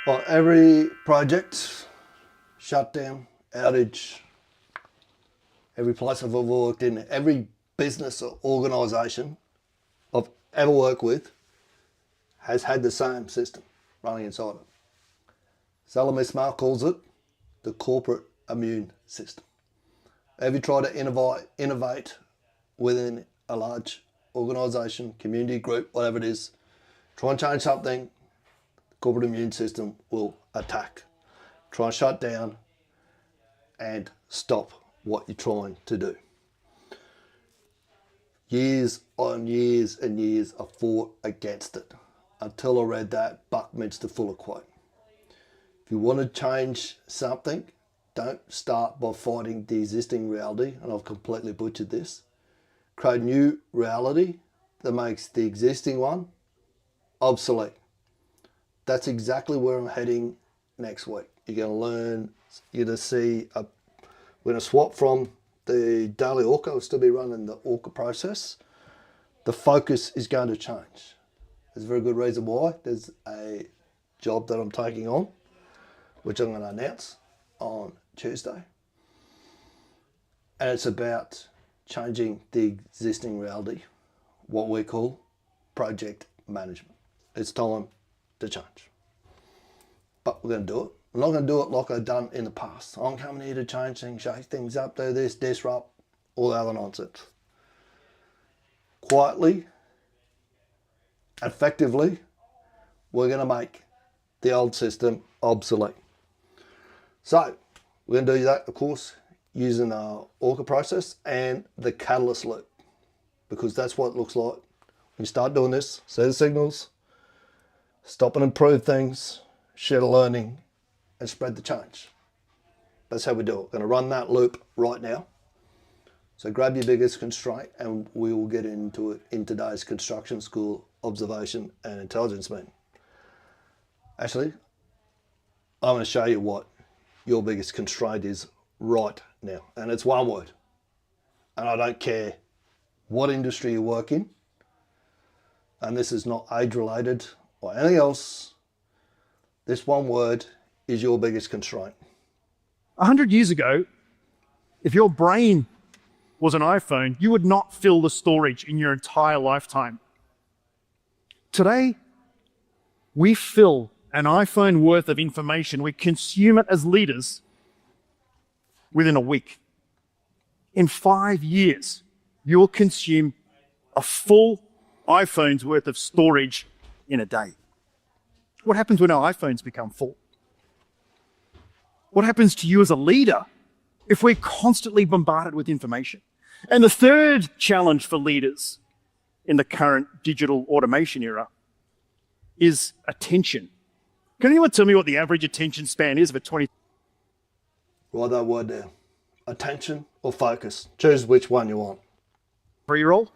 Well, every project, shutdown, outage, every place I've ever worked in, every business or organisation I've ever worked with has had the same system running inside it. Salam Ismail calls it the corporate immune system. Have you tried to innovate within a large organisation, community group, whatever it is, try and change something, corporate immune system will attack, try and shut down and stop what you're trying to do. Years on years and years I fought against it until I read that Buckminster Fuller quote. If you want to change something, don't start by fighting the existing reality, and I've completely butchered this. Create a new reality that makes the existing one obsolete. That's exactly where I'm heading next week. You're going to learn, you're going to see, we're going to swap from the daily ORCA, we'll still be running the ORCA process. The focus is going to change. There's a very good reason why. There's a job that I'm taking on, which I'm going to announce on Tuesday. And it's about changing the existing reality, what we call project management. It's time to change. But we're going to do it. I'm not going to do it like I've done in the past. I'm coming here to change things, shake things up, do this, disrupt, all the other nonsense. Quietly, effectively, we're going to make the old system obsolete. So we're going to do that, of course, using our ORCA process and the catalyst loop, because that's what it looks like when you start doing this. See the signals, stop and improve things, share the learning, and spread the change. That's how we do it. We're going to run that loop right now. So grab your biggest constraint and we will get into it in today's construction school observation and intelligence meeting. Actually, I'm going to show you what your biggest constraint is right now. And it's one word. And I don't care what industry you work in. And this is not age related or anything else. This one word is your biggest constraint. 100 years ago, if your brain was an iPhone, you would not fill the storage in your entire lifetime. Today, we fill an iPhone worth of information. We consume it as leaders within a week. In 5 years, you will consume a full iPhone's worth of storage in a day. What happens when our iPhones become full? What happens to you as a leader if we're constantly bombarded with information? And the third challenge for leaders in the current digital automation era is attention. Can anyone tell me what the average attention span is of a 20? Write that word down. Attention or focus. Choose which one you want. 3-year-old?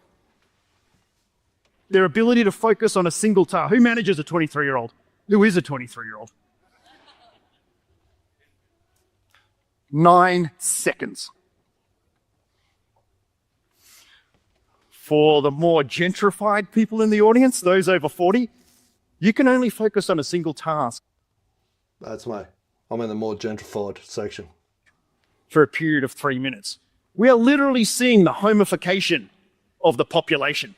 Their ability to focus on a single task. Who manages a 23-year-old? Who is a 23-year-old? 9 seconds. For the more gentrified people in the audience, those over 40, you can only focus on a single task. That's me. I'm in the more gentrified section. For a period of 3 minutes. We are literally seeing the homification of the population.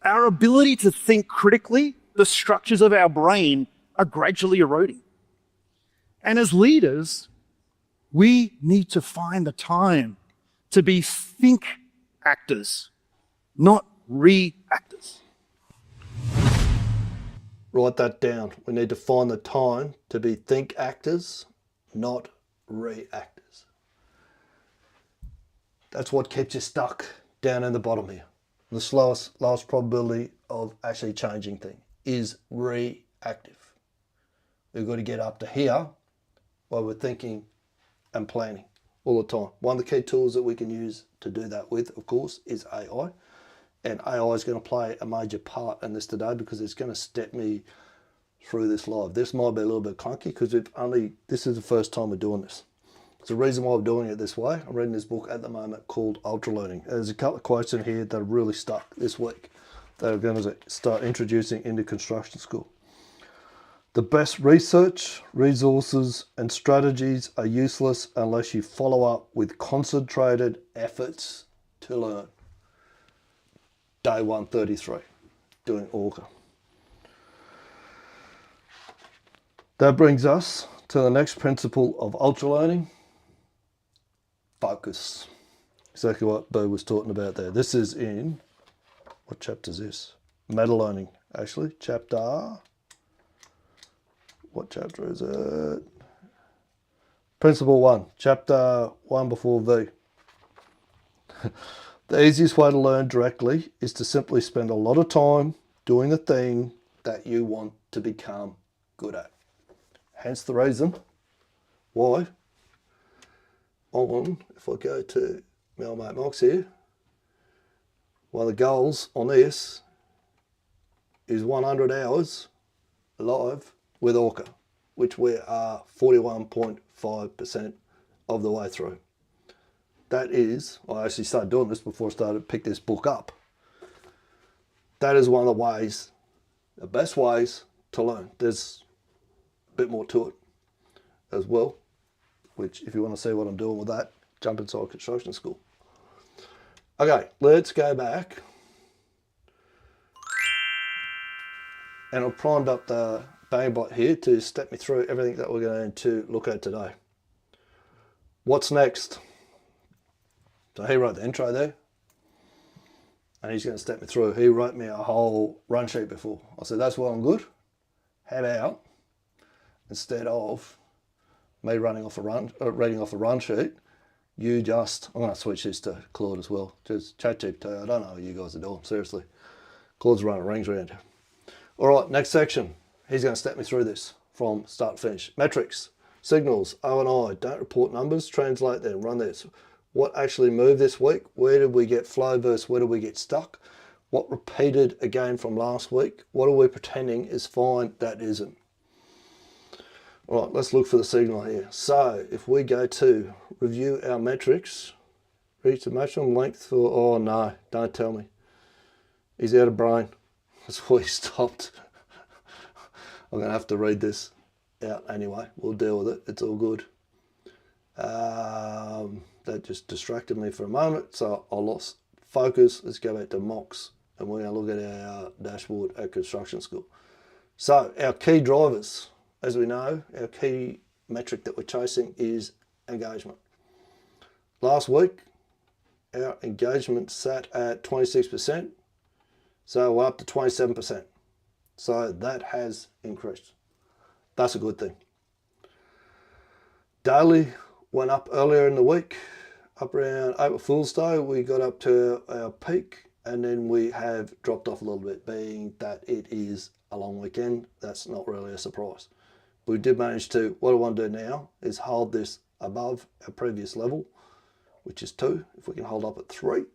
Our ability to think critically, the structures of our brain are gradually eroding. And as leaders, we need to find the time to be think actors, not reactors. Write that down. We need to find the time to be think actors, not reactors. That's what keeps you stuck down in the bottom here. The lowest probability of actually changing things. is reactive. We've got to get up to here while we're thinking and planning all the time. One of the key tools that we can use to do that with, of course, is AI. And AI is going to play a major part in this today because it's going to step me through this live. This might be a little bit clunky because this is the first time we're doing this. There's a reason why I'm doing it this way. I'm reading this book at the moment called Ultra Learning. There's a couple of quotes in here that have really stuck this week that I'm going to start introducing into construction school. The best research, resources, and strategies are useless unless you follow up with concentrated efforts to learn. Day 133, doing ORCA. That brings us to the next principle of ultra learning, focus. Exactly what Bo was talking about there. This is in, what chapter is this? Meta learning, actually. What chapter is it? Principle 1, chapter 1 before V. The easiest way to learn directly is to simply spend a lot of time doing the thing that you want to become good at. Hence the reason why if I go to my old mate Mox here, one of the goals on this is 100 hours live with ORCA, which we are 41.5% of the way through. That is, I actually started doing this before I started to pick this book up. That is one of the ways, the best ways to learn. There's a bit more to it as well, which if you want to see what I'm doing with that, jump inside construction school. Okay, let's go back. And I've primed up the bang bot here to step me through everything that we're going to look at today. What's next? So he wrote the intro there, and he's going to step me through. He wrote me a whole run sheet before. I said, that's well and good. How about, instead of me reading off a run sheet, I'm going to switch this to Claude as well. Just ChatGPT, I don't know what you guys are doing, seriously. Claude's running rings around here. All right, next section. He's going to step me through this from start to finish. Metrics, signals, O&I, don't report numbers, translate them, run this. What actually moved this week? Where did we get flow versus where did we get stuck? What repeated again from last week? What are we pretending is fine that isn't? All right, let's look for the signal here. So if we go to review our metrics, reach the maximum length for, oh no, don't tell me. He's out of brain. That's why he stopped. I'm going to have to read this out anyway. We'll deal with it. It's all good. That just distracted me for a moment, so I lost focus. Let's go back to Mox, and we're going to look at our dashboard at construction school. So our key drivers, as we know, our key metric that we're chasing is engagement. Last week, our engagement sat at 26%, so we're up to 27%. So that has increased. That's a good thing. Daily went up earlier in the week, up around April Fool's Day. We got up to our peak, and then we have dropped off a little bit, being that it is a long weekend. That's not really a surprise. We did manage to, what I want to do now is hold this above our previous level, which is 2. If we can hold up at 3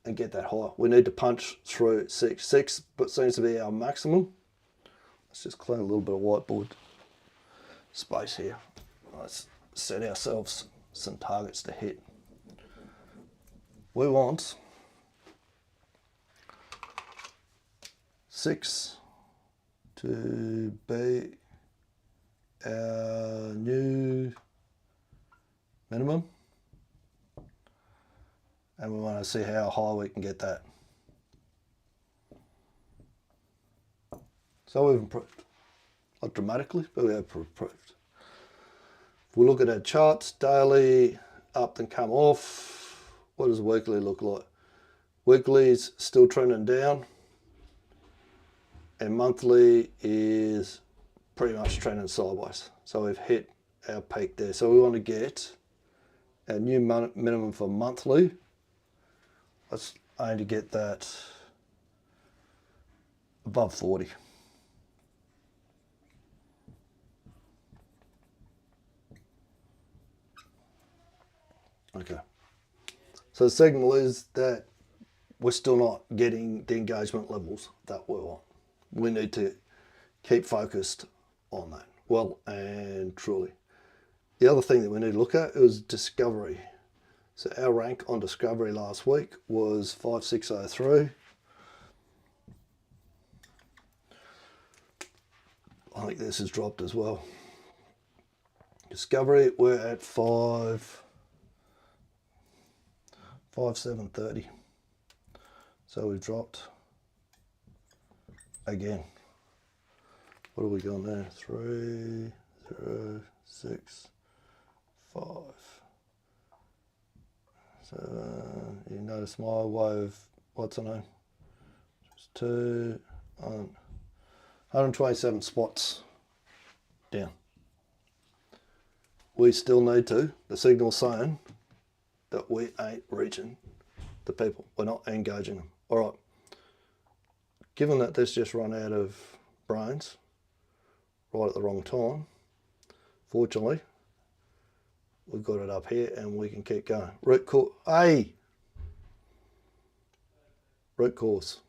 and get that higher. We need to punch through 6. 6 but seems to be our maximum. Let's just clean a little bit of whiteboard space here. Let's set ourselves some targets to hit. We want 6 to be our new minimum, and we want to see how high we can get that. So we've improved, not dramatically, but we have improved. If we look at our charts, daily up and come off. What does weekly look like? Weekly is still trending down, and monthly is pretty much trending sideways. So we've hit our peak there. So we want to get our new minimum for monthly. Let's aim to get that above 40. Okay. So the signal is that we're still not getting the engagement levels that we want. We need to keep focused on that, well and truly. The other thing that we need to look at is discovery. So our rank on discovery last week was 5603. I think this has dropped as well. Discovery, we're at 5730. So we've dropped again. What have we got there? 3, 0, 6, 5. So you notice my wave, what's her name? Just 2, 127 spots down. We still need to, the signal's saying that we ain't reaching the people. We're not engaging them. All right. Given that this just run out of brains right at the wrong time, fortunately, we've got it up here and we can keep going. Root cause. Root cause.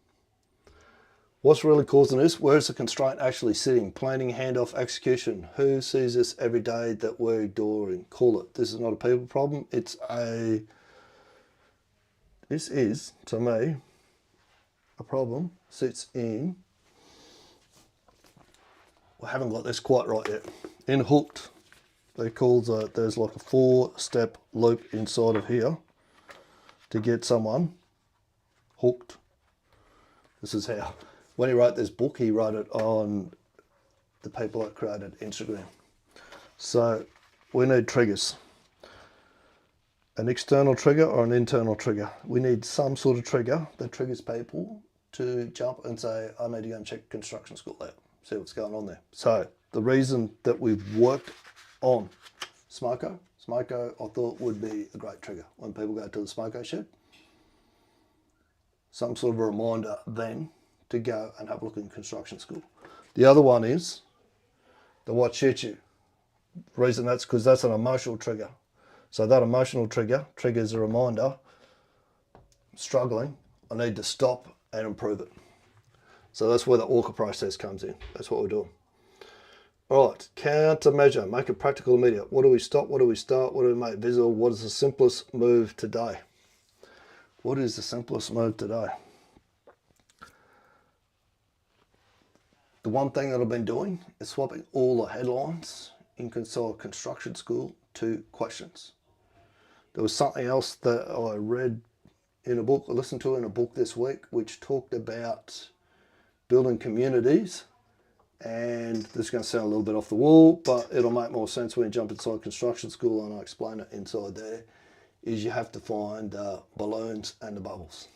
What's really causing this? Where's the constraint actually sitting? Planning, handoff, execution. Who sees this every day that we're doing? Call it. This is not a people problem. This is, to me, a problem. Sits in, we haven't got this quite right yet. In hooked, there's like a 4-step loop inside of here to get someone hooked. This is how. When he wrote this book, he wrote it on the people that created Instagram. So we need triggers. An external trigger or an internal trigger. We need some sort of trigger that triggers people to jump and say, I need to go and check construction school out, see what's going on there. So the reason that we've worked on Smoko I thought would be a great trigger when people go to the Smoko shed. Some sort of a reminder then to go and have a look in construction school. The other one is the what shoots you. The reason that's because that's an emotional trigger. So that emotional trigger triggers a reminder, I'm struggling, I need to stop and improve it. So that's where the ORCA process comes in. That's what we're doing. All right, countermeasure, make it practical immediate. What do we stop? What do we start? What do we make visible? What is the simplest move today? What is the simplest move today? The one thing that I've been doing is swapping all the headlines in Console Construction School to questions. There was something else that I read in a book, I listened to in a book this week, which talked about building communities. And this is going to sound a little bit off the wall, but it'll make more sense when you jump inside construction school and I explain it inside there, is you have to find balloons and the bubbles.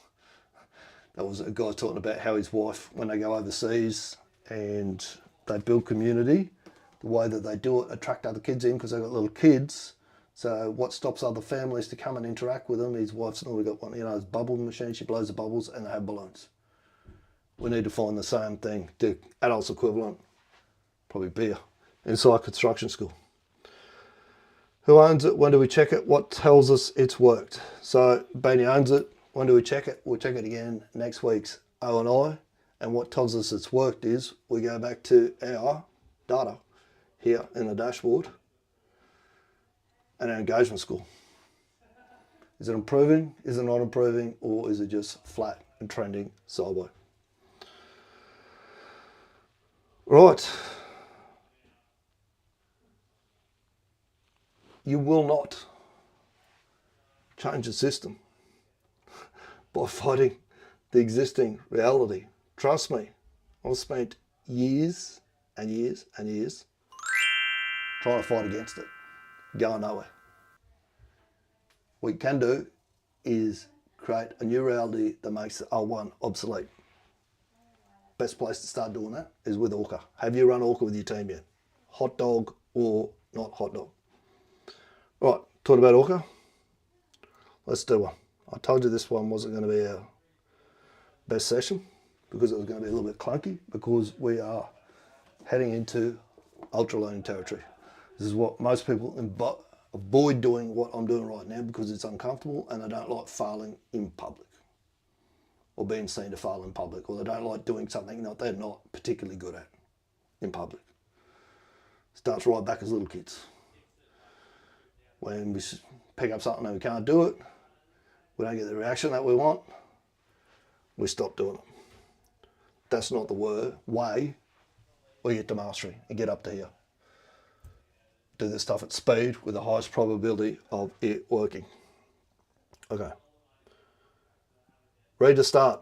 That was a guy talking about how his wife, when they go overseas and they build community, the way that they do it, attract other kids in because they've got little kids. So what stops other families to come and interact with them? His wife's normally got one, his bubble machine, she blows the bubbles and they have balloons. We need to find the same thing, the adults equivalent, probably beer, inside construction school. Who owns it? When do we check it? What tells us it's worked? So Beanie owns it. When do we check it? We'll check it again next week's O&I. And what tells us it's worked is we go back to our data here in the dashboard and our engagement score. Is it improving? Is it not improving? Or is it just flat and trending sideways? Right. You will not change the system by fighting the existing reality. Trust me, I've spent years and years and years trying to fight against it, going nowhere. What you can do is create a new reality that makes the old one obsolete. Best place to start doing that is with ORCA. Have you run ORCA with your team yet? Hot dog or not hot dog? Right, talking about ORCA, let's do one. I told you this one wasn't going to be our best session because it was going to be a little bit clunky, because we are heading into ultra learning territory. This is what most people avoid doing what I'm doing right now, because it's uncomfortable and they don't like failing in public or being seen to fail in public, or they don't like doing something that they're not particularly good at in public. Starts right back as little kids. When we pick up something and we can't do it, we don't get the reaction that we want, we stop doing it. That's not the way we get to mastery and get up to here. Do this stuff at speed with the highest probability of it working. Okay. Ready to start.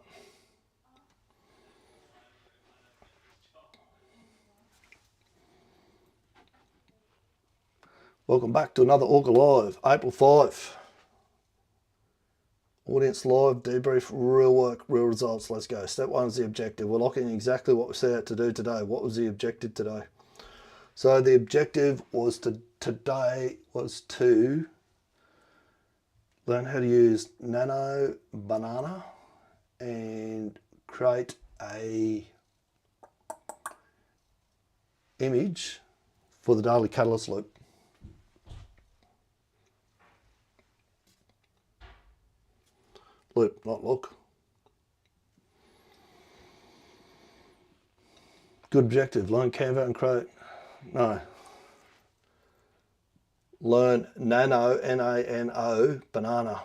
Welcome back to another ORCA Live, April 5. Audience live, debrief, real work, real results. Let's go. Step 1 is the objective. We're locking exactly what we set out to do today. What was the objective today? So the objective was to learn how to use Nano Banana and create a image for the daily catalyst loop. Loop, not look. Good objective. Learn Canva and create. No. Learn Nano, N-A-N-O, banana.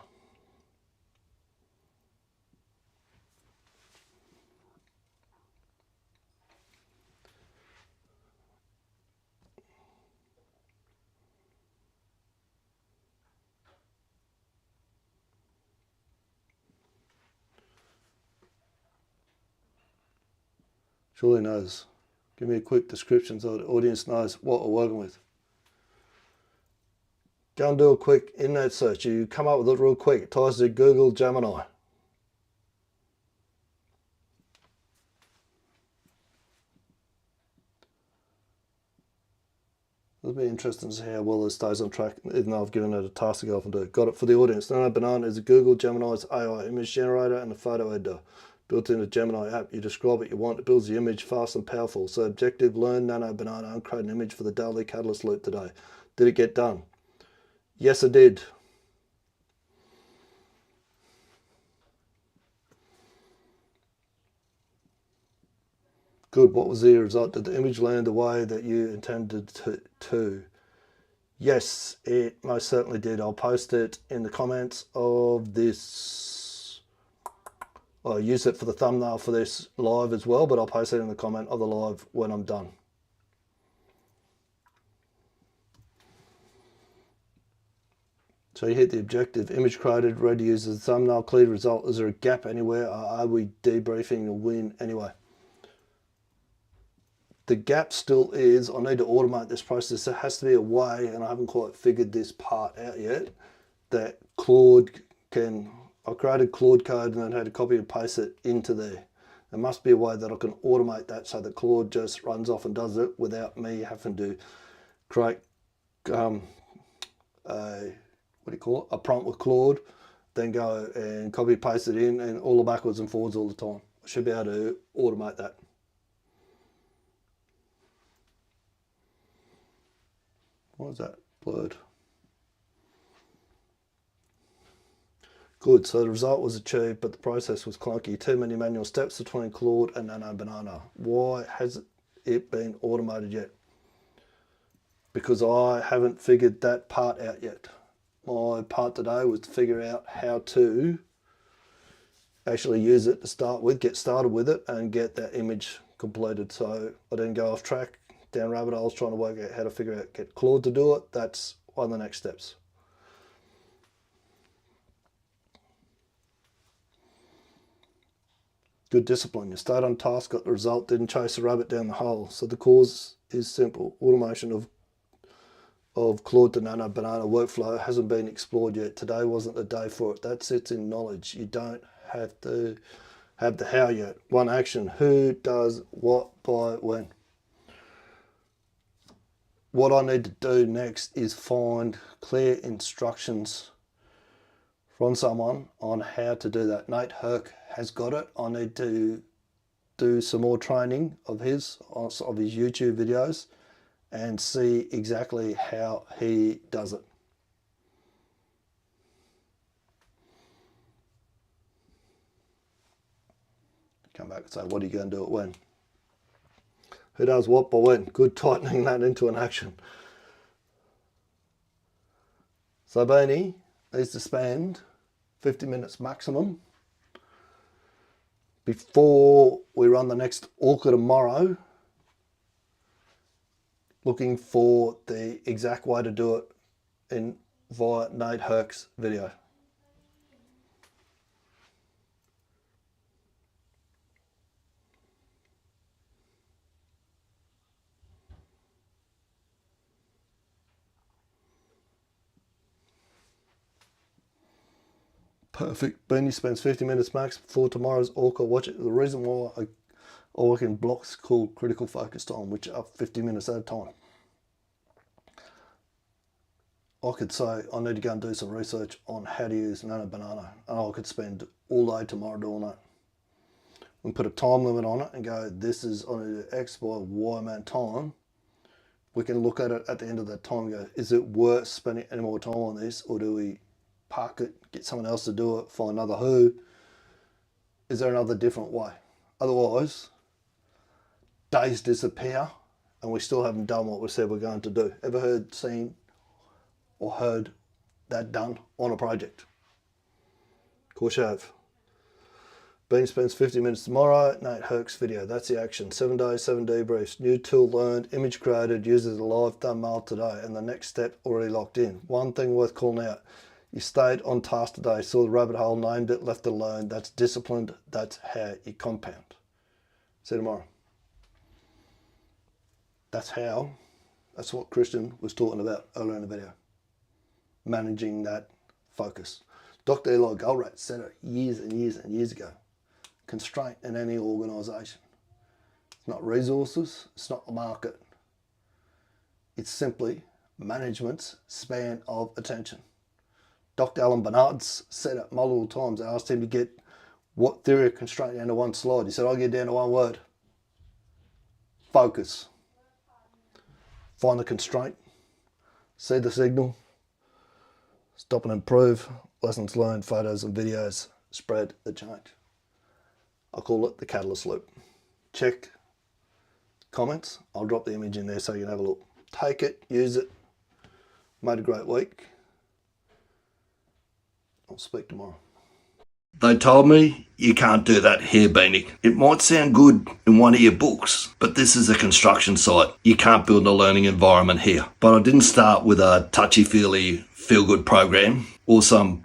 Surely knows. Give me a quick description so the audience knows what we're working with. Go and do a quick internet search. You come up with it real quick. It ties to Google Gemini. It'll be interesting to see how well this stays on track, even though I've given it a task to go off and do. Got it for the audience. Nano Banana is a Google Gemini's AI image generator and a photo editor. Built into the Gemini app, you describe what you want, it builds the image fast and powerful. So objective, learn Nano Banana and create an image for the daily catalyst loop today. Did it get done? Yes, it did. Good, what was the result? Did the image land the way that you intended to? Yes, it most certainly did. I'll post it in the comments of this. I'll use it for the thumbnail for this live as well, but I'll post it in the comment of the live when I'm done. So you hit the objective, image created, ready to use as a thumbnail, clear result. Is there a gap anywhere? Are we debriefing the win anyway? The gap still is, I need to automate this process. There has to be a way, and I haven't quite figured this part out yet, that Claude can, I created Claude code and then had to copy and paste it into there. There must be a way that I can automate that so that Claude just runs off and does it without me having to create a prompt with Claude, then go and copy paste it in and all the backwards and forwards all the time. I should be able to automate that. What was that? Blurred. Good, so the result was achieved, but the process was clunky. Too many manual steps between Claude and Nano Banana. Why hasn't it been automated yet? Because I haven't figured that part out yet. My part today was to figure out how to actually use it to start with, get started with it, and get that image completed. So I didn't go off track, down rabbit holes, trying to work out how to figure out, get Claude to do it. That's one of the next steps. Good discipline. You stayed on task, got the result, didn't chase the rabbit down the hole. So the cause is simple. Automation of Claude to Nano Banana workflow hasn't been explored yet. Today wasn't the day for it. That sits in knowledge. You don't have to have the how yet. One action. Who does what by when? What I need to do next is find clear instructions from someone on how to do that. Nate Herc has got it. I need to do some more training of his YouTube videos and see exactly how he does it. Come back and say, what are you going to do it when? Who does what by when? Good, tightening that into an action. So Beanie needs to spend 50 minutes maximum before we run the next ORCA tomorrow, looking for the exact way to do it via Nate Herc's video. Perfect. Beanie spends 50 minutes max before tomorrow's ORCA. Watch it. The reason why I work in blocks called critical focus time, which are 50 minutes at a time. I could say I need to go and do some research on how to use Nano Banana, and I could spend all day tomorrow doing that. We put a time limit on it and go, this is on X by Y amount of time. We can look at it at the end of that time and go, is it worth spending any more time on this, or do we park it, get someone else to do it, find another who? Is there another different way? Otherwise, days disappear and we still haven't done what we said we're going to do. Ever heard, seen, or heard that done on a project? Of course you have. Beanie spends 50 minutes tomorrow. Nate Herc's video. That's the action. 7 days, 7 debriefs. New tool learned, image created, uses a live thumbnail today, and the next step already locked in. One thing worth calling out. You stayed on task today, saw the rabbit hole, named it, left it alone. That's disciplined. That's how you compound. See you tomorrow. That's what Christian was talking about earlier in the video. Managing that focus. Dr. Eli Goldratt said it years and years and years ago. Constraint in any organisation. It's not resources, it's not the market. It's simply management's span of attention. Dr. Alan Bernard's said it multiple times. I asked him to get what theory of constraint down to one slide. He said, I'll get down to one word. Focus. Find the constraint. See the signal. Stop and improve. Lessons learned, photos and videos. Spread the change. I call it the catalyst loop. Check comments. I'll drop the image in there so you can have a look. Take it, use it. Made a great week. I'll speak tomorrow. They told me you can't do that here, Beanie. It might sound good in one of your books, but this is a construction site. You can't build a learning environment here. But I didn't start with a touchy-feely feel-good program or some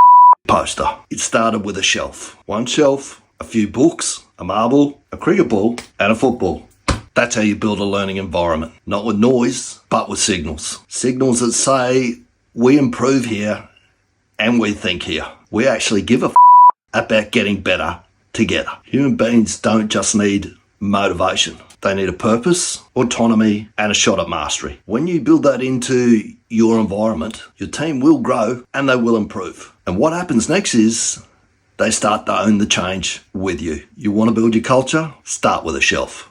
poster. It started with a shelf. One shelf, a few books, a marble, a cricket ball, and a football. That's how you build a learning environment. Not with noise, but with signals. Signals that say, we improve here and we think here. We actually give a about getting better together. Human beings don't just need motivation. They need a purpose, autonomy, and a shot at mastery. When you build that into your environment, your team will grow and they will improve. And what happens next is they start to own the change with you. You want to build your culture? Start with a shelf.